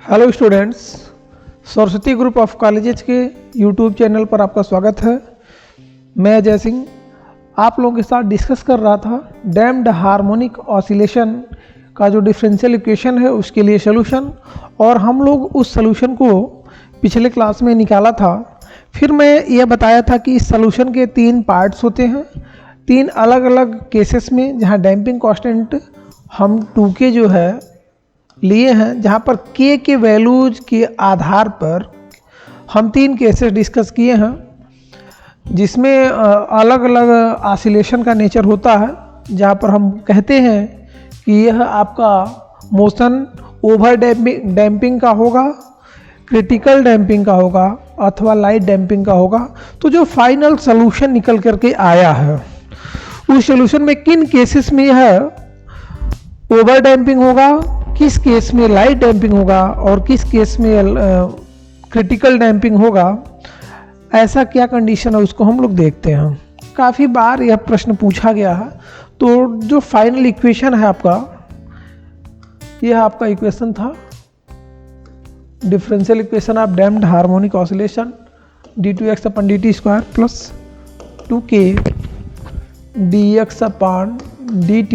Hello students, Saraswati group of colleges के YouTube channel पर आपका स्वागत है। मैं अजय सिंह आप लोगों के साथ डिस्कस कर रहा था डैम्प्ड हार्मोनिक ऑसिलेशन का जो डिफरेंशियल इक्वेशन है उसके लिए सॉल्यूशन, और हम लोग उस सॉल्यूशन को पिछले क्लास में निकाला था। फिर मैं यह बताया था कि इस सॉल्यूशन के 3 पार्ट्स होते हैं, 3 अलग अलग केसेस में, जहां डैम्पिंग कांस्टेंट हम 2 के जो है लिए हैं, जहाँ पर के वैल्यूज के आधार पर हम 3 केसेस डिस्कस किए हैं, जिसमें अलग अलग ऑसिलेशन का नेचर होता है। जहाँ पर हम कहते हैं कि यह आपका मोशन ओवर डैम्पिंग का होगा, क्रिटिकल डैम्पिंग का होगा अथवा लाइट डैम्पिंग का होगा। तो जो फाइनल सॉल्यूशन निकल करके आया है उस सॉल्यूशन में किन केसेस में यह ओवर डैम्पिंग होगा, किस केस में लाइट डैम्पिंग होगा और किस केस में क्रिटिकल डैम्पिंग होगा, ऐसा क्या कंडीशन है उसको हम लोग देखते हैं। काफ़ी बार यह प्रश्न पूछा गया है। तो जो फाइनल इक्वेशन है आपका, यह आपका इक्वेशन था differential equation of damped harmonic oscillation d2x upon dt square plus 2k dx upon dt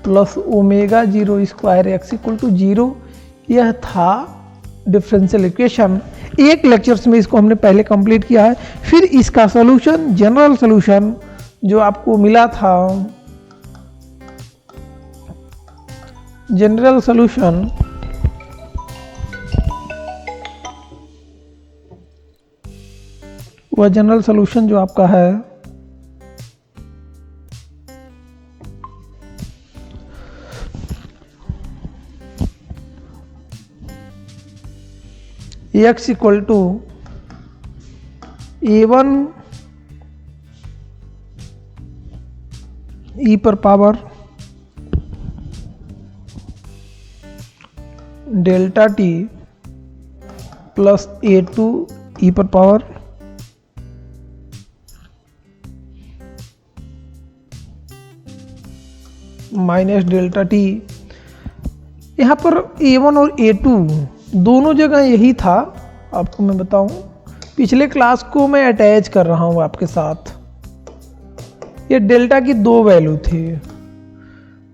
plus omega 0 square x equal to 0। यह था डिफरेंशियल इक्वेशन। एक लेक्चर्स में इसको हमने पहले कंप्लीट किया है। फिर इसका सॉल्यूशन, जनरल सॉल्यूशन जो आपको मिला था, जनरल सॉल्यूशन वह जनरल सॉल्यूशन जो आपका है x equal to a1 e पर power delta t plus a2 e पर पावर माइनस डेल्टा t। यहाँ पर a1 और a2 दोनों जगह यही था। आपको मैं बताऊं, पिछले क्लास को मैं अटैच कर रहा हूं आपके साथ। ये डेल्टा की 2 वैल्यू थी,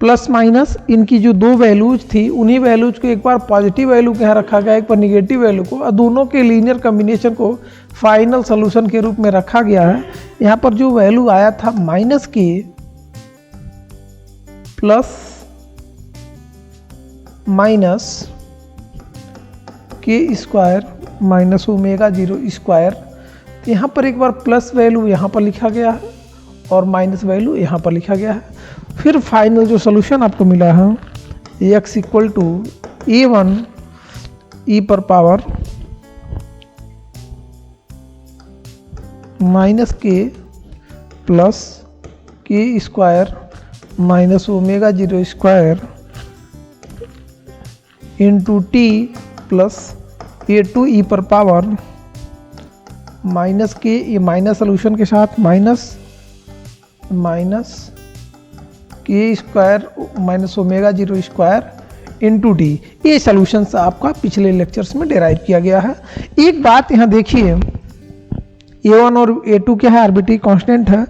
प्लस माइनस इनकी जो 2 वैल्यूज थी, उन्हीं वैल्यूज को एक बार पॉजिटिव वैल्यू के यहाँ रखा गया, एक बार निगेटिव वैल्यू को, और दोनों के लीनियर कॉम्बिनेशन को फाइनल सॉल्यूशन के रूप में रखा गया है। यहाँ पर जो वैल्यू आया था minus k plus minus k square minus omega 0 square, यहाँ पर एक बार प्लस वैल्यू यहाँ पर लिखा गया है और माइनस वैल्यू यहाँ पर लिखा गया है। फिर फाइनल जो सॉल्यूशन आपको मिला है x equal to a1 e पर power minus k plus k square minus omega 0 square into t plus a2 e पर पावर माइनस के, ये माइनस सोल्यूशन के साथ minus k square minus omega 0 square into d. ये solution आपका पिछले lectures में derive किया गया है। एक बात यहाँ देखिए, a1 और a2 क्या है, आर्बिट्री कांस्टेंट है।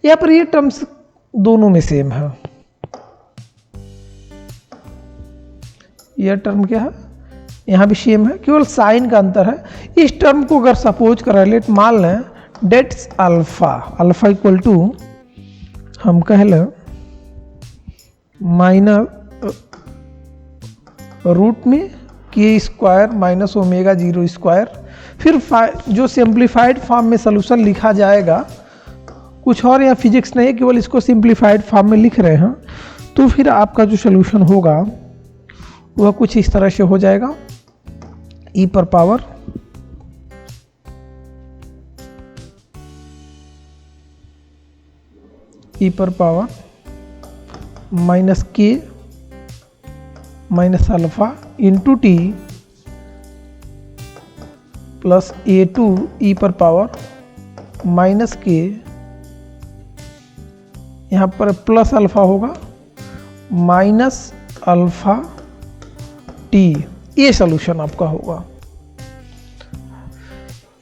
यहाँ पर ये टर्म्स दोनों में सेम है। यह टर्म क्या है, यहाँ भी सेम है, केवल साइन का अंतर है। इस टर्म को अगर सपोज कर लेट मान लें डेट्स अल्फा इक्वल टू हम कह लें माइनस रूट में के स्क्वायर माइनस ओमेगा 0 स्क्वायर। फिर जो सिंप्लीफाइड फॉर्म में सॉल्यूशन लिखा जाएगा, कुछ और यहाँ फिजिक्स नहीं, केवल इसको सिंप्लीफाइड फॉर्म में लिख रहे हैं। तो फिर आपका जो सॉल्यूशन होगा वह कुछ इस तरह से हो जाएगा, e पर power minus k minus alpha into t plus a2 e पर पावर माइनस के, यहाँ पर प्लस अल्फा होगा माइनस अल्फा टी ये सॉल्यूशन आपका होगा।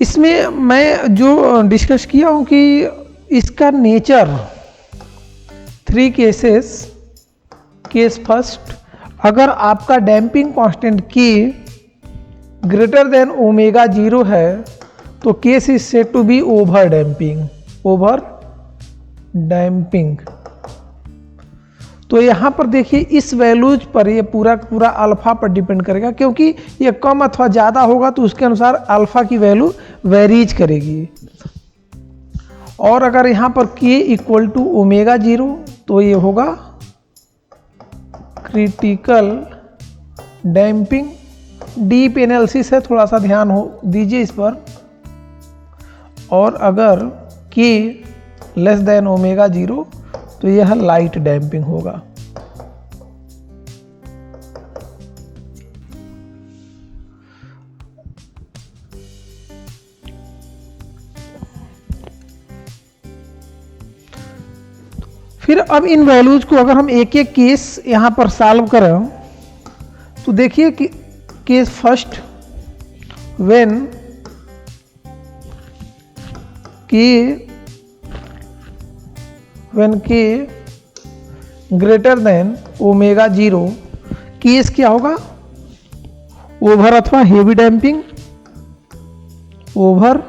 इसमें मैं जो डिस्कस किया हूँ कि इसका नेचर 3 केसेस। केस फर्स्ट, अगर आपका damping constant k greater than omega 0 है तो case is said to be over damping. Over damping, तो यहाँ पर देखिए इस वैल्यूज पर ये पूरा पूरा अल्फा पर डिपेंड करेगा, क्योंकि ये कम अथवा ज़्यादा होगा तो उसके अनुसार अल्फा की वैल्यू वेरीज करेगी। और अगर यहाँ पर k इक्वल टू ओमेगा 0 तो ये होगा क्रिटिकल डैम्पिंग। डीप एनालिसिस है, थोड़ा सा ध्यान हो दीजिए इस पर। और अगर k लेस देन ओमेगा 0 तो यह लाइट डैम्पिंग होगा। फिर अब इन वैल्यूज को अगर हम एक एक केस यहां पर सॉल्व करें तो देखिए कि case first, when k greater than omega 0, case क्या होगा? ओवर अथवा हेवी डैम्पिंग। ओवर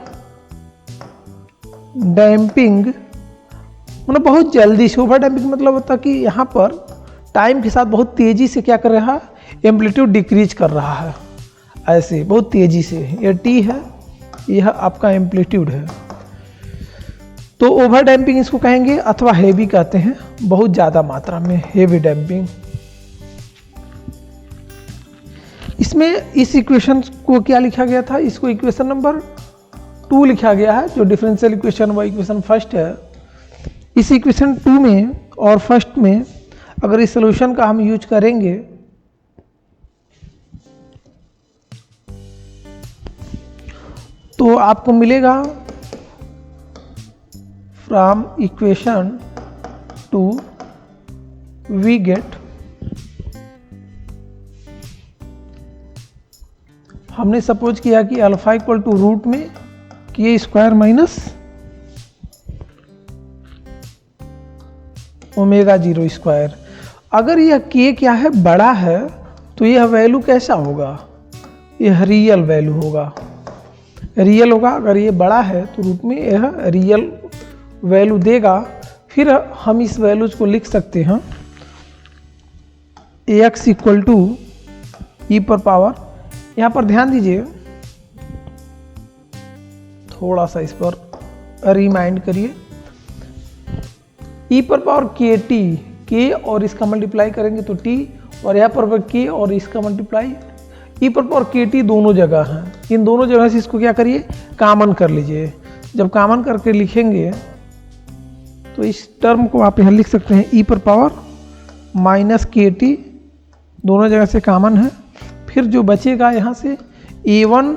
डैम्पिंग मतलब बहुत जल्दी से, ओवर डैम्पिंग मतलब होता है कि यहाँ पर टाइम के साथ बहुत तेजी से क्या कर रहा है, एम्पलीट्यूड डिक्रीज कर रहा है, ऐसे बहुत तेजी से। ये टी है, यह आपका एम्पलीट्यूड है, तो ओवर डैम्पिंग इसको कहेंगे, अथवा हेवी कहते हैं, बहुत ज़्यादा मात्रा में हेवी डैम्पिंग। इसमें इस इक्वेशन को क्या लिखा गया था? इसको इक्वेशन नंबर 2 लिखा गया है, जो डिफरेंशियल इक्वेशन वो इक्वेशन फर्स्ट है। इस इक्वेशन 2 में और फर्स्ट में अगर इस सॉल्यूशन का हम यूज करेंगे तो आपको मिलेगा फ्रॉम इक्वेशन 2 वी गेट, हमने सपोज किया कि अल्फा इक्वल टू रूट में के स्क्वायर माइनस ओमेगा 0 स्क्वायर। अगर यह के क्या है, बड़ा है, तो यह वैल्यू कैसा होगा? यह रियल वैल्यू होगा, रियल होगा। अगर ये बड़ा है तो रूट में यह रियल वैल्यू देगा। फिर हम इस वैल्यूज को लिख सकते हैं x इक्वल टू ई पर पावर, यहाँ पर ध्यान दीजिए, थोड़ा सा इस पर रिमाइंड करिए, ई पर पावर के टी, के और इसका मल्टीप्लाई करेंगे तो टी, और यहाँ पर के और इसका मल्टीप्लाई, ई पर पावर के टी दोनों जगह हैं। इन दोनों जगह से इसको क्या करिए, कॉमन कर लीजिए। जब कॉमन करके लिखेंगे तो इस टर्म को आप यहाँ लिख सकते हैं ई पर पावर माइनस के टी, दोनों जगह से कॉमन है। फिर जो बचेगा यहाँ से a1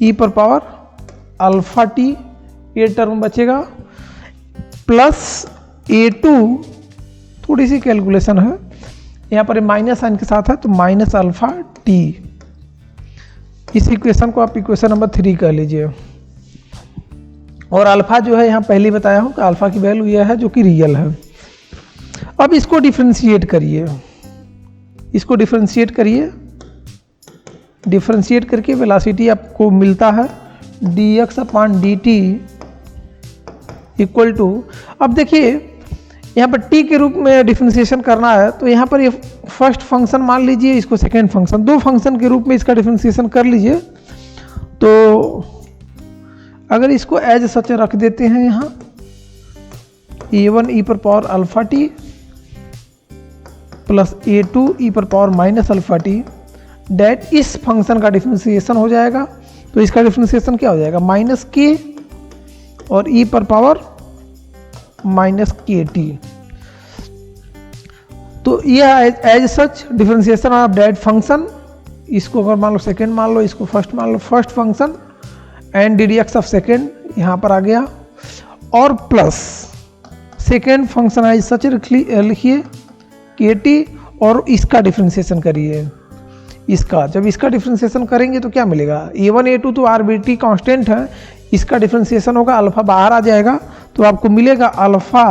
ई पर पावर अल्फा टी, ये टर्म बचेगा, प्लस a2, थोड़ी सी कैलकुलेशन है यहाँ पर, माइनस साइन के साथ है तो माइनस अल्फा टी। इस इक्वेशन को आप इक्वेशन नंबर 3 कर लीजिए। और अल्फा जो है यहाँ पहले बताया हूँ कि अल्फा की वैल्यू यह है जो कि रियल है। अब इसको डिफरेंशिएट करिए, इसको डिफरेंशिएट करिए, डिफरेंशिएट करके वेलोसिटी आपको मिलता है dx upon dt equal to, अब देखिए यहाँ पर t के रूप में डिफरेंशिएशन करना है तो यहाँ पर ये फर्स्ट फंक्शन मान लीजिए, इसको सेकेंड फंक्शन, 2 फंक्शन के रूप में इसका डिफरेंशिएशन कर लीजिए। तो अगर इसको एज सच रख देते हैं यहाँ a1 ई पर power alpha t plus a2 e पर power minus alpha t, that इस फंक्शन का डिफरेंशिएशन हो जाएगा। तो इसका डिफरेंशिएशन क्या हो जाएगा, माइनस के और ई पर पावर माइनस के टी। तो यह as such differentiation of that function, इसको अगर मान लो सेकेंड मान लो, इसको फर्स्ट मान लो, first function and d d x of second यहाँ पर आ गया, और plus second function as such लिखिए के टी और इसका डिफरेंशिएशन करिए। इसका, जब इसका डिफ्रेंसिएशन करेंगे तो क्या मिलेगा, A1 A2 तो आरबीटी कांस्टेंट है, इसका डिफ्रेंसिएशन होगा अल्फा बाहर आ जाएगा तो आपको मिलेगा अल्फा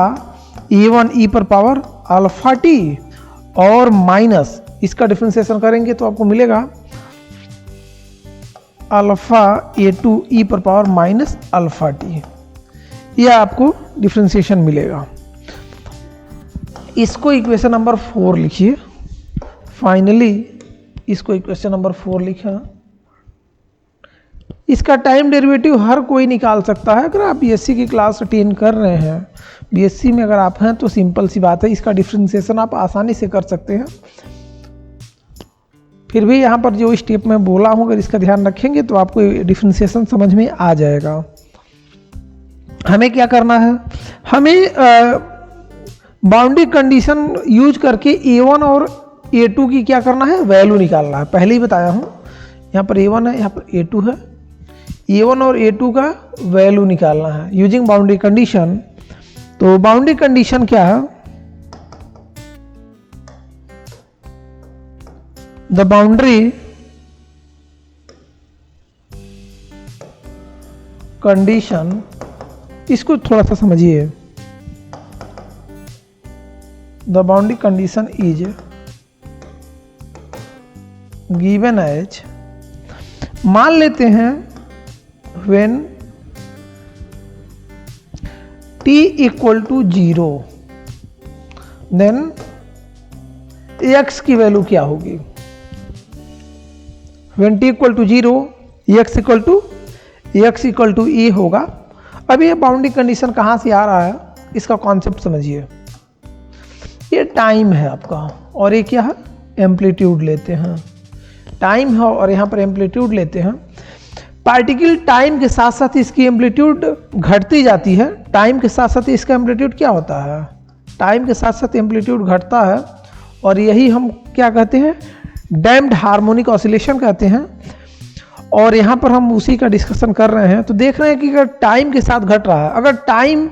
A1 e पर पावर अल्फा टी और माइनस इसका डिफ्रेंसिएशन करेंगे तो आपको मिलेगा अल्फा A2 e पर पावर माइनस अल्फा टी, यह आपको डिफ्रेंसिएशन मिलेगा। इसको इक्वेशन नंबर 4 लिखिए। फाइनली इसको इक्वेशन नंबर 4 लिखा। इसका टाइम डेरिवेटिव हर कोई निकाल सकता है। अगर आप बीएससी की क्लास अटेंड कर रहे हैं, बीएससी में अगर आप हैं तो सिंपल सी बात है, इसका डिफ्रेंसिएशन आप आसानी से कर सकते हैं। फिर भी यहाँ पर जो स्टेप मैं बोला हूँ अगर इसका ध्यान रखेंगे तो आपको डिफ्रेंसिएशन समझ में आ जाएगा। हमें क्या करना है, हमें बाउंड्री कंडीशन यूज करके A1 और A2 की क्या करना है, वैल्यू निकालना है। पहले ही बताया हूँ, यहाँ पर A1 है, यहाँ पर A2 है। A1 और A2 का वैल्यू निकालना है यूजिंग बाउंड्री कंडीशन। तो बाउंड्री कंडीशन क्या है, द बाउंड्री कंडीशन, इसको थोड़ा सा समझिए। The boundary condition is given as, मान लेते हैं when t equal to 0 then x की वैल्यू क्या होगी, when t equal to 0 x equal to e होगा। अब ये बाउंड्री कंडीशन कहाँ से आ रहा है, इसका कॉन्सेप्ट समझिए। ये टाइम है आपका और ये क्या है, एम्पलीट्यूड लेते हैं। टाइम है और यहाँ पर एम्पलीट्यूड लेते हैं। पार्टिकल टाइम के साथ साथ इसकी एम्पलीट्यूड घटती जाती है। टाइम के साथ साथ इसका एम्पलीट्यूड क्या होता है, टाइम के साथ साथ एम्पलीट्यूड घटता है और यही हम क्या कहते हैं, डैम्प्ड हार्मोनिक ऑसिलेशन कहते हैं। और यहाँ पर हम उसी का डिस्कशन कर रहे हैं। तो देख रहे हैं कि अगर टाइम के साथ घट रहा है, अगर टाइम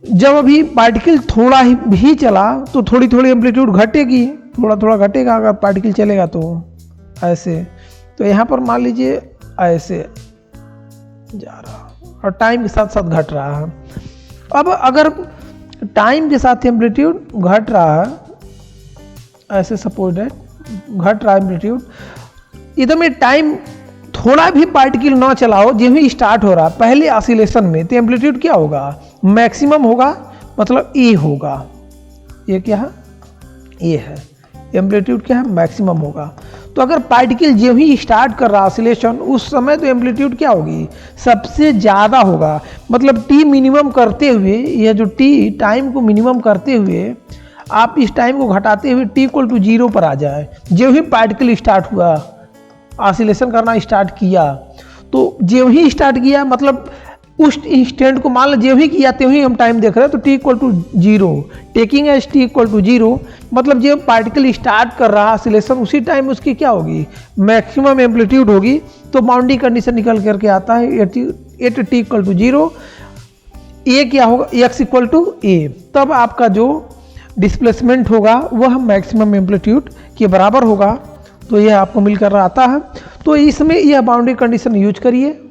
जब अभी पार्टिकल थोड़ा ही भी चला तो थोड़ी थोड़ी एम्पलीट्यूड घटेगी, थोड़ा थोड़ा घटेगा अगर पार्टिकल चलेगा तो ऐसे। तो यहाँ पर मान लीजिए ऐसे जा रहा और टाइम के साथ साथ घट रहा है। अब अगर टाइम के साथ एम्पलीट्यूड घट रहा है, ऐसे सपोज दैट घट रहा है एम्पलीट्यूड, इधर में टाइम थोड़ा भी पार्टिकल ना चलाओ, जब ही स्टार्ट हो रहा पहले ऑसिलेशन में, तो एम्पलीट्यूड क्या होगा, मैक्सिमम होगा, मतलब ए होगा। ये क्या है, ये है एम्पलीट्यूड क्या है, मैक्सिमम होगा। तो अगर पार्टिकल जब ही स्टार्ट कर रहा ऑसिलेशन, उस समय तो एम्पलीट्यूड क्या होगी, सबसे ज़्यादा होगा। मतलब टी मिनिमम करते हुए, यह जो टी टाइम को मिनिमम करते हुए आप इस टाइम को घटाते हुए टी इक्वल टू 0 पर आ जाए। जब ही पार्टिकल स्टार्ट हुआ, ऑसिलेशन करना स्टार्ट किया, तो जब ही स्टार्ट किया मतलब उस इंस्टेंट को मान लो जब ही किया त्यों ही हम टाइम देख रहे हैं, तो t equal to 0, taking as t equal to 0, मतलब जब पार्टिकल स्टार्ट कर रहा ऑसिलेशन उसी टाइम उसकी क्या होगी, मैक्सिमम एम्पलीट्यूड होगी। तो बाउंड्री कंडीशन निकल करके आता है एट टी इक्वल टू 0, ए क्या होगा, एक्स इक्वल टू ए। तब आपका जो डिस्प्लेसमेंट होगा वह मैक्सिमम एम्पलीट्यूड के बराबर होगा। तो यह आपको मिलकर आता है। तो इसमें यह बाउंड्री कंडीशन यूज करिए,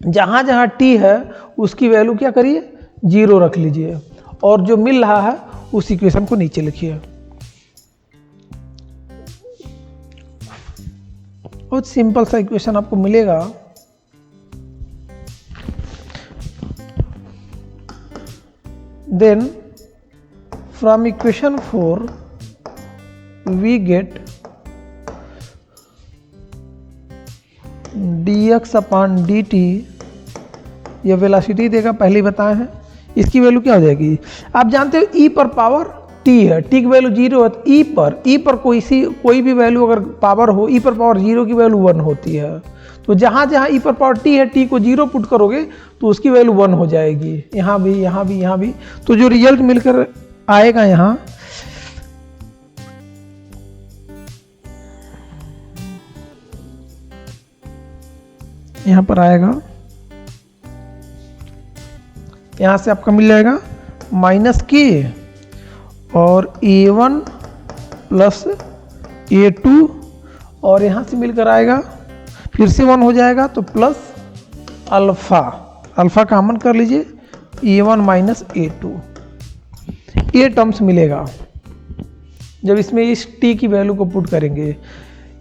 जहाँ जहाँ टी है उसकी वैल्यू क्या करिए, 0 रख लीजिए, और जो मिल रहा है उस इक्वेशन को नीचे लिखिए। बहुत सिंपल सा इक्वेशन आपको मिलेगा। Then from equation 4 we get dx upon dt, यह वेलोसिटी देगा, पहले ही बताए हैं। इसकी वैल्यू क्या हो जाएगी, आप जानते हो e पर पावर t है, t की वैल्यू 0 है, तो e पर कोई भी वैल्यू अगर पावर हो, e पर पावर 0 की वैल्यू 1 होती है। तो जहाँ जहाँ e पर पावर t है, t को 0 पुट करोगे तो उसकी वैल्यू 1 हो जाएगी, यहाँ भी यहाँ भी यहाँ भी। तो जो रिजल्ट मिलकर आएगा यहाँ पर आएगा, यहाँ से आपका मिल जाएगा -k और A1 प्लस A2 और यहाँ से मिलकर आएगा, फिर से 1 हो जाएगा तो प्लस अल्फ़ा, अल्फ़ा कॉमन कर लीजिए, A1 माइनस A2, ये टर्म्स मिलेगा जब इसमें इस t की वैल्यू को पुट करेंगे।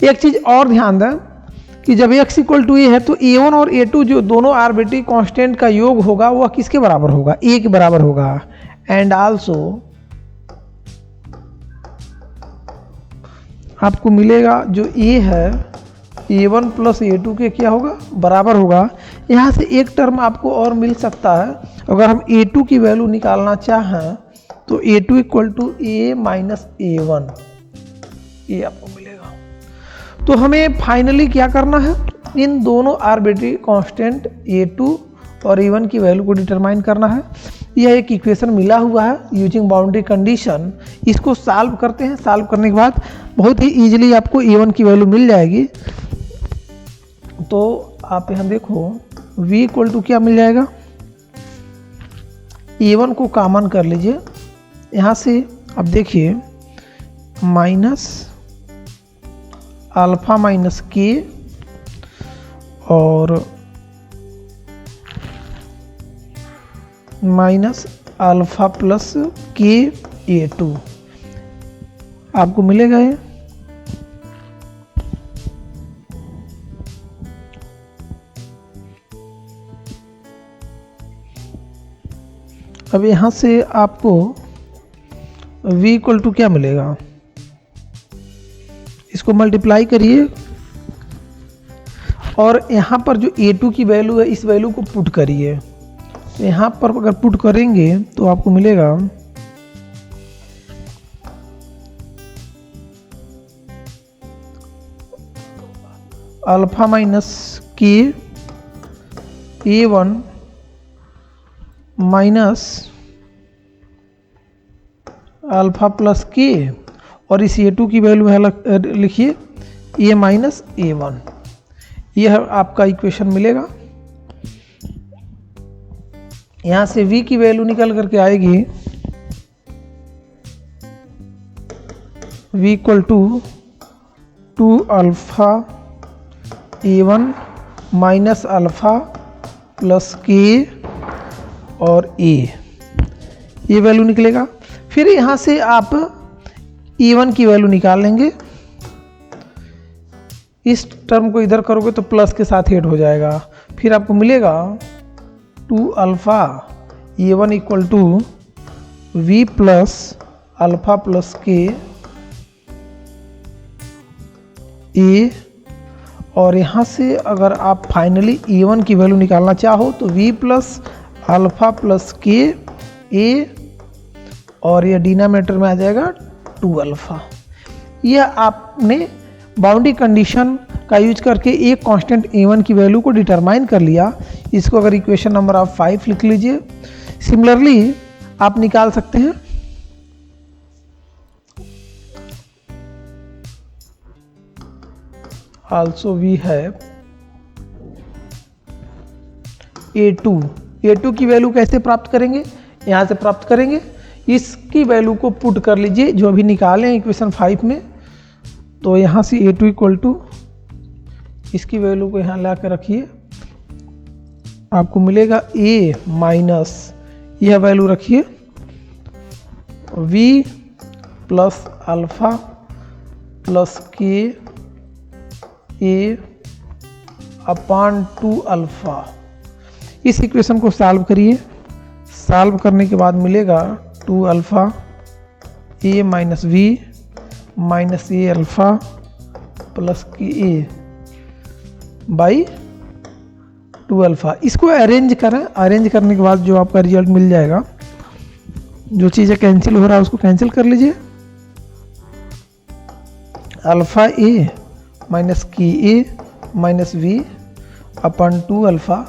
एक चीज़ और ध्यान दें कि जब x इक्वल टू ए है तो A1 और A2 जो दोनों आर्बिट्री कांस्टेंट का योग होगा वह किसके बराबर होगा, a के बराबर होगा। एंड आल्सो आपको मिलेगा जो a है A1 प्लस A2 के क्या होगा, बराबर होगा। यहाँ से एक टर्म आपको और मिल सकता है, अगर हम A2 की वैल्यू निकालना चाहें तो A2 equal to A minus A1, ये आपको मिलेगा। तो हमें फाइनली क्या करना है, इन दोनों आर्बिट्री कांस्टेंट A2 और A1 की वैल्यू को डिटरमाइन करना है। यह एक इक्वेशन मिला हुआ है यूजिंग बाउंड्री कंडीशन, इसको सॉल्व करते हैं। सॉल्व करने के बाद बहुत ही इजीली आपको A1 की वैल्यू मिल जाएगी। तो आप यहाँ देखो v इक्वल टू क्या मिल जाएगा, A1 को कॉमन कर लीजिए, यहाँ से अब देखिए माइनस अल्फ़ा माइनस के और माइनस अल्फ़ा प्लस के A2 आपको मिलेगा ये। अब यहाँ से आपको v इक्वल टू क्या मिलेगा, इसको मल्टीप्लाई करिए और यहाँ पर जो A2 की वैल्यू है इस वैल्यू को पुट करिए। यहाँ पर अगर पुट करेंगे तो आपको मिलेगा अल्फ़ा माइनस के A1 minus alpha plus k, और इस A2 की वैल्यू है लिखिए A माइनस A1, यह आपका इक्वेशन मिलेगा। यहाँ से v की वैल्यू निकल करके आएगी v equal to 2 alpha A1 minus alpha plus k और a, ये वैल्यू निकलेगा। फिर यहाँ से आप E1 की वैल्यू निकाल लेंगे, इस टर्म को इधर करोगे तो प्लस के साथ ऐड हो जाएगा। फिर आपको मिलेगा 2 alpha A1 equal to v plus alpha plus k a, और यहाँ से अगर आप फाइनली E1 की वैल्यू निकालना चाहो तो v plus alpha plus k a, और यह डिनोमिनेटर में आ जाएगा 2 अल्फ़ा। यह आपने बाउंड्री कंडीशन का यूज करके एक कांस्टेंट A1 की वैल्यू को डिटरमाइन कर लिया। इसको अगर इक्वेशन नंबर आप 5 लिख लीजिए। सिमिलरली आप निकाल सकते हैं आल्सो वी हैव A2 की वैल्यू कैसे प्राप्त करेंगे, यहाँ से प्राप्त करेंगे, इसकी वैल्यू को पुट कर लीजिए जो अभी निकाले हैं इक्वेशन 5 में। तो यहाँ से A2 इक्वल टू इसकी वैल्यू को यहाँ ला कर रखिए, आपको मिलेगा a माइनस यह वैल्यू रखिए v plus alpha plus k a upon 2 alpha. इस इक्वेशन को सॉल्व करिए, सॉल्व करने के बाद मिलेगा 2 alpha a minus v minus a alpha plus k a by 2 alpha. इसको अरेंज करें, अरेंज करने के बाद जो आपका रिजल्ट मिल जाएगा, जो चीज़ें कैंसिल हो रहा है उसको कैंसिल कर लीजिए। Alpha a minus k a minus v upon 2 alpha,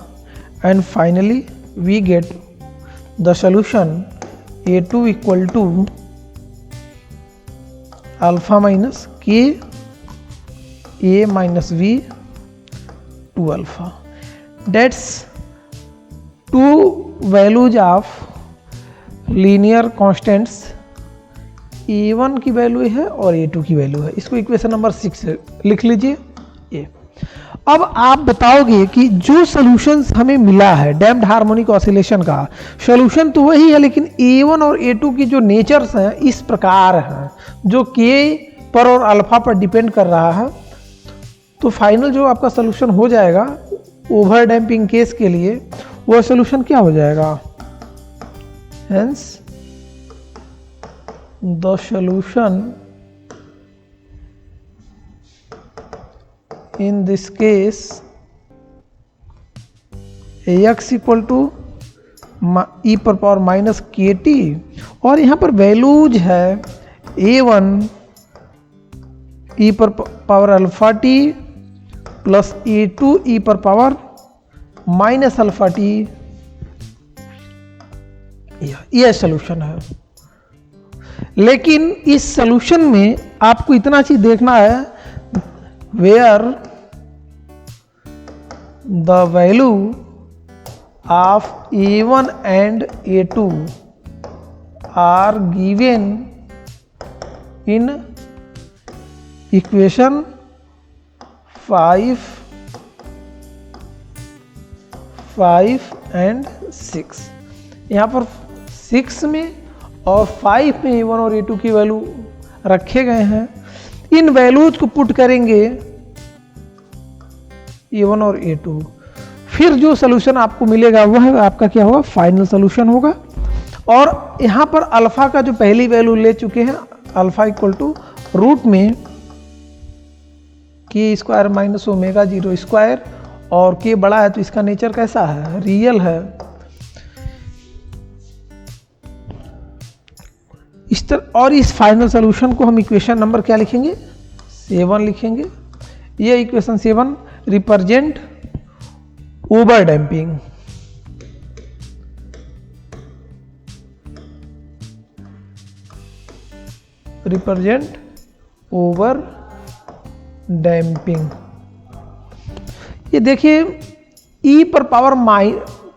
and finally we get the solution A2 equal to alpha minus k a minus v 2 alpha. That's two values of linear constants A1 की value है और A2 की value है। इसको equation number 6 लिख लीजिए ये। अब आप बताओगे कि जो सॉल्यूशंस हमें मिला है डैम्प्ड हार्मोनिक ऑसिलेशन का, सॉल्यूशन तो वही है लेकिन A1 और A2 की जो नेचर्स हैं इस प्रकार हैं, जो K पर और अल्फा पर डिपेंड कर रहा है। तो फाइनल जो आपका सॉल्यूशन हो जाएगा ओवर डैम्पिंग केस के लिए, वह सॉल्यूशन क्या हो जाएगा? Hence the solution in this case x equal to e पर पावर माइनस के टी, और यहाँ पर वैल्यूज है A1 ई पर power alpha t plus A2 e पर पावर माइनस अल्फा टी। यह सॉल्यूशन है। लेकिन इस सॉल्यूशन में आपको इतना चीज देखना है, where the value of A1 and A2 are given in equation 5 and 6। यहाँ पर 6 में और 5 में A1 और A2 की वैल्यू रखे गए हैं। इन वैल्यूज को पुट करेंगे A1 और A2, फिर जो सॉल्यूशन आपको मिलेगा वह आपका क्या होगा? फाइनल सॉल्यूशन होगा। और यहां पर अल्फा का जो पहली वैल्यू ले चुके हैं, अल्फा इक्वल टू रूट में के स्क्वायर माइनस ओमेगा 0 स्क्वायर, और के बड़ा है तो इसका नेचर कैसा है? रियल है। इस तरह, और इस फाइनल सॉल्यूशन को हम इक्वेशन नंबर क्या लिखेंगे? 7 लिखेंगे। ये equation 7 represent over damping. Represent over damping. ये देखिए ई पर पावर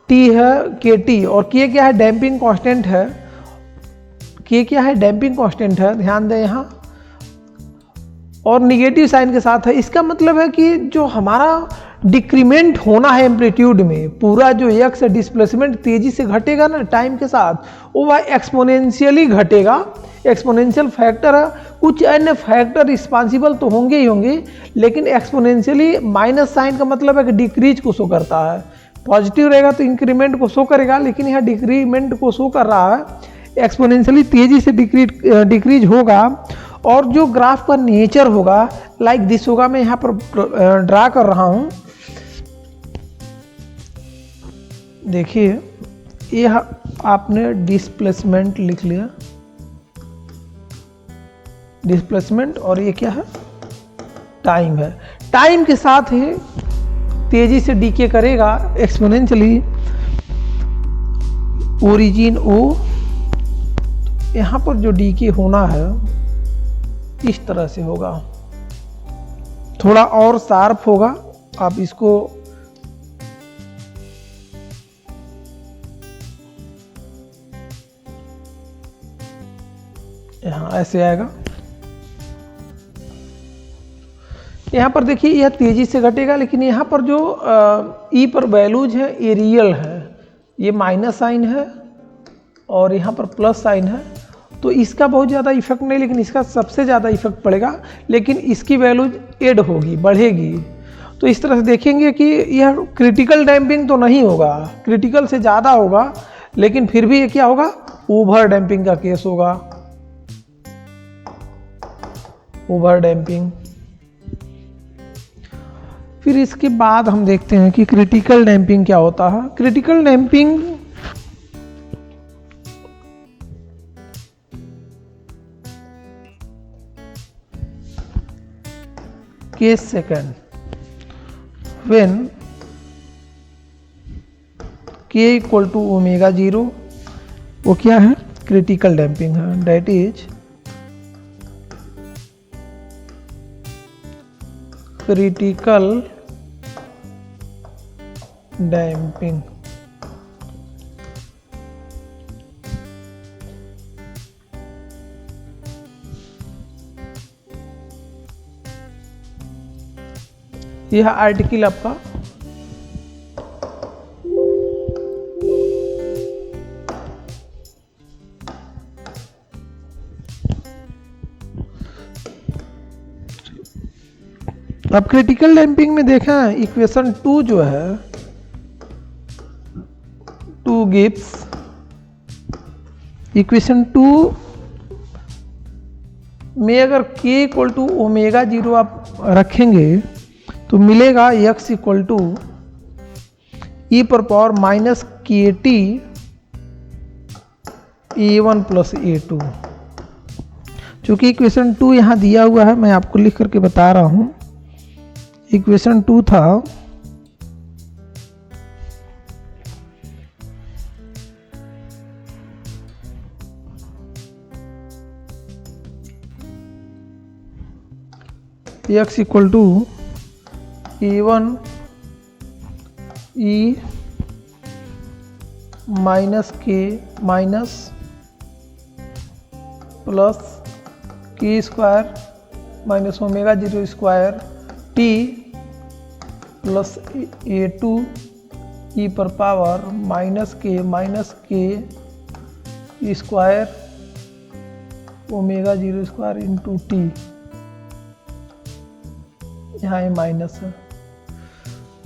टी है के टी, और के क्या है? डैम्पिंग कांस्टेंट है। के क्या है? डैम्पिंग कांस्टेंट है, ध्यान दें यहाँ, और निगेटिव साइन के साथ है। इसका मतलब है कि जो हमारा डिक्रीमेंट होना है एम्पलीट्यूड में, पूरा जो एक्स डिस्प्लेसमेंट तेजी से घटेगा ना टाइम के साथ, वो वह एक्सपोनेंशियली घटेगा। एक्सपोनेंशियल फैक्टर है, कुछ अन्य फैक्टर रिस्पॉन्सिबल तो होंगे ही होंगे, लेकिन एक्सपोनेंशियली माइनस साइन का मतलब है कि डिक्रीज को शो करता है। पॉजिटिव रहेगा तो इंक्रीमेंट को शो करेगा, लेकिन यहाँ डिक्रीमेंट को शो कर रहा है, एक्सपोनेंशियली तेजी से डिक्रीज होगा। और जो ग्राफ का नेचर होगा लाइक दिस होगा। मैं यहाँ पर ड्रा कर रहा हूँ, देखिए यह आपने डिस्प्लेसमेंट लिख लिया, डिस्प्लेसमेंट, और ये क्या है? टाइम है। टाइम के साथ ही तेजी से डीके करेगा एक्सपोनेंशियली, ओरिजिन ओ। यहाँ पर जो डीके होना है इस तरह से होगा, थोड़ा और शार्प होगा। आप इसको यहाँ ऐसे आएगा। यहाँ पर देखिए यह तेजी से घटेगा, लेकिन यहाँ पर जो ई पर वैल्यूज है ये रियल है। ये माइनस साइन है और यहाँ पर प्लस साइन है, तो इसका बहुत ज़्यादा इफेक्ट नहीं, लेकिन इसका सबसे ज़्यादा इफेक्ट पड़ेगा। लेकिन इसकी वैल्यूज ऐड होगी, बढ़ेगी। तो इस तरह से देखेंगे कि यह क्रिटिकल डैम्पिंग तो नहीं होगा, क्रिटिकल से ज़्यादा होगा, लेकिन फिर भी ये क्या होगा? ओवर डैम्पिंग का केस होगा। Over damping. फिर इसके बाद हम देखते हैं कि क्रिटिकल डैम्पिंग क्या होता है। Critical damping case second, when k equal to omega 0, वो क्या है? क्रिटिकल डैम्पिंग है। That is critical damping. यह आर्टिकल आपका अब क्रिटिकल डैम्पिंग में देखें इक्वेशन 2 जो है 2 गिव्स इक्वेशन 2 में अगर k इक्वल टू ओमेगा 0 आप रखेंगे तो मिलेगा x इक्वल टू ई पर पावर माइनस के टी A1 प्लस A2। चूँकि इक्वेशन 2 यहाँ दिया हुआ है, मैं आपको लिख करके बता रहा हूँ। इक्वेशन 2 था x equal to A1 E minus k minus plus k square minus omega 0 square t plus A2 e पर power minus k square omega 0 square into t. यहाँ ये माइनस है,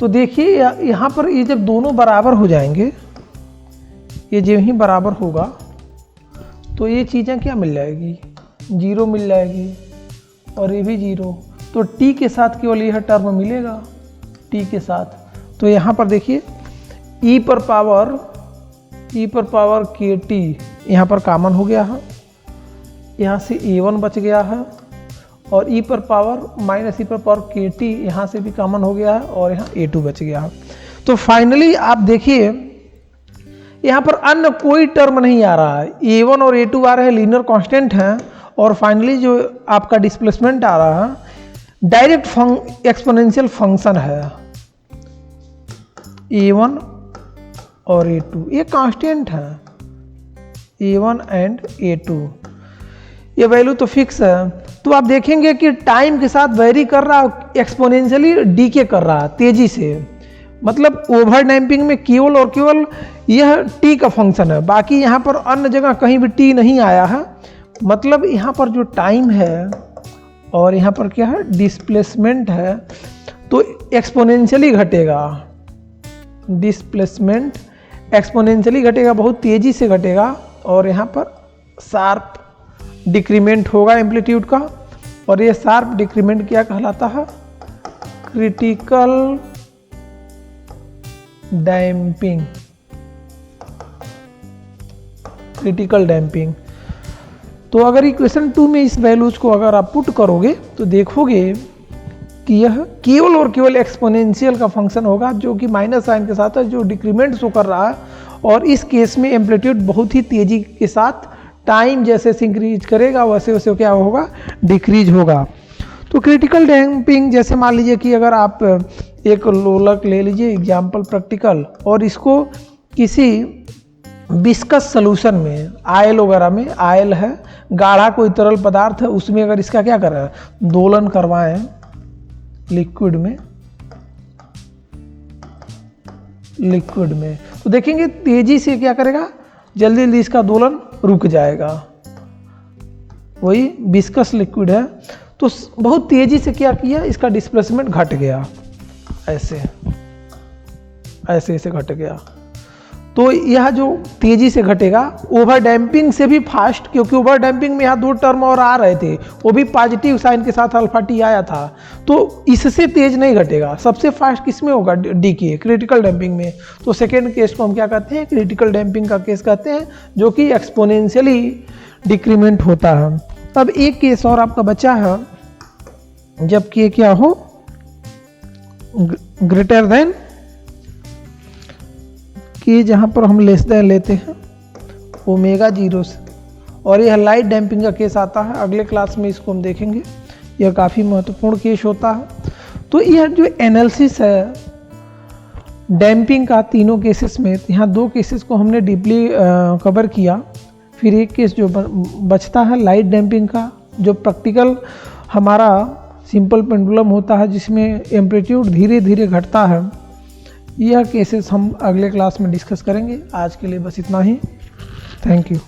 तो देखिए यहाँ पर ये जब दोनों बराबर हो जाएंगे, ये जो ही बराबर होगा तो ये चीज़ें क्या मिल जाएगी, 0 मिल जाएगी और ये भी 0। तो t के साथ केवल यह टर्म मिलेगा t के साथ। तो यहाँ पर देखिए e पर पावर के टी यहाँ पर कॉमन हो गया है, यहाँ से A1 बच गया है और e पर पावर माइनस ई पर पावर के टी यहाँ से भी कॉमन हो गया है और यहाँ A2 बच गया है। तो फाइनली आप देखिए यहाँ पर अन्य कोई टर्म नहीं आ रहा है, A1 और A2 आ रहे हैं, लीनियर कांस्टेंट हैं। और फाइनली जो आपका डिस्प्लेसमेंट आ रहा है डायरेक्ट एक्सपोनेंशियल फंक्शन है A1 और A2, ये कांस्टेंट है A1 एंड A2, ये वैल्यू तो फिक्स है। तो आप देखेंगे कि टाइम के साथ वेरी कर रहा है, एक्सपोनेंशियली डीके कर रहा है तेजी से। मतलब ओवर डैम्पिंग में केवल और केवल यह टी का फंक्शन है, बाकी यहाँ पर अन्य जगह कहीं भी टी नहीं आया है। मतलब यहाँ पर जो टाइम है और यहाँ पर क्या है डिस्प्लेसमेंट है, तो एक्सपोनेंशियली घटेगा, डिस्प्लेसमेंट एक्सपोनेंशियली घटेगा, बहुत तेजी से घटेगा। और यहाँ पर शार्प डिक्रीमेंट होगा एम्पलीट्यूड का, और ये शार्प डिक्रीमेंट क्या कहलाता है, क्रिटिकल डैम्पिंग, क्रिटिकल डैम्पिंग। तो अगर इक्वेशन 2 में इस वैल्यूज को अगर आप पुट करोगे तो देखोगे कि यह केवल और केवल एक्सपोनेंशियल का फंक्शन होगा, जो कि माइनस साइन के साथ है, जो डिक्रीमेंट शो कर रहा है। और इस केस में एम्पलीट्यूड बहुत ही तेजी के साथ टाइम जैसे इंक्रीज करेगा वैसे वैसे क्या होगा, डिक्रीज होगा। तो क्रिटिकल डैम्पिंग जैसे मान लीजिए कि अगर आप एक लोलक ले लीजिए एग्जाम्पल प्रैक्टिकल, और इसको किसी विस्कस सॉल्यूशन में, आयल वगैरह में, आयल है गाढ़ा कोई तरल पदार्थ है, उसमें अगर इसका क्या कर रहा है, दोलन करवाएं लिक्विड में, तो देखेंगे तेजी से क्या करेगा, जल्दी जल्दी इसका दोलन रुक जाएगा। वही विस्कस लिक्विड है, तो बहुत तेजी से क्या किया, इसका डिस्प्लेसमेंट घट गया, ऐसे ऐसे घट गया। तो यह जो तेजी से घटेगा ओवर डैम्पिंग से भी फास्ट, क्योंकि ओवर डैम्पिंग में यहाँ 2 टर्म और आ रहे थे, वो भी पॉजिटिव साइन के साथ अल्फा टी आया था, तो इससे तेज नहीं घटेगा। सबसे फास्ट किस में होगा, डी के क्रिटिकल डैम्पिंग में। तो सेकेंड केस को हम क्या कहते हैं, क्रिटिकल डैम्पिंग का केस कहते हैं, जो कि एक्सपोनेंशियली डिक्रीमेंट होता है। अब एक केस और आपका बचा है, जबकि क्या हो, ग्रेटर देन कि जहाँ पर हम लेस देन लेते हैं ओमेगा 0 से, और यह लाइट डैम्पिंग का केस आता है। अगले क्लास में इसको हम देखेंगे, यह काफ़ी महत्वपूर्ण केस होता है। तो यह जो एनालिसिस है डैम्पिंग का तीनों केसेस में, यहाँ 2 केसेस को हमने डीपली कवर किया। फिर एक केस जो बचता है लाइट डैम्पिंग का, जो प्रैक्टिकल हमारा सिंपल पेंडुलम होता है जिसमें एम्पलीट्यूड धीरे धीरे घटता है। यह केसेस हम अगले क्लास में डिस्कस करेंगे। आज के लिए बस इतना ही। Thank you.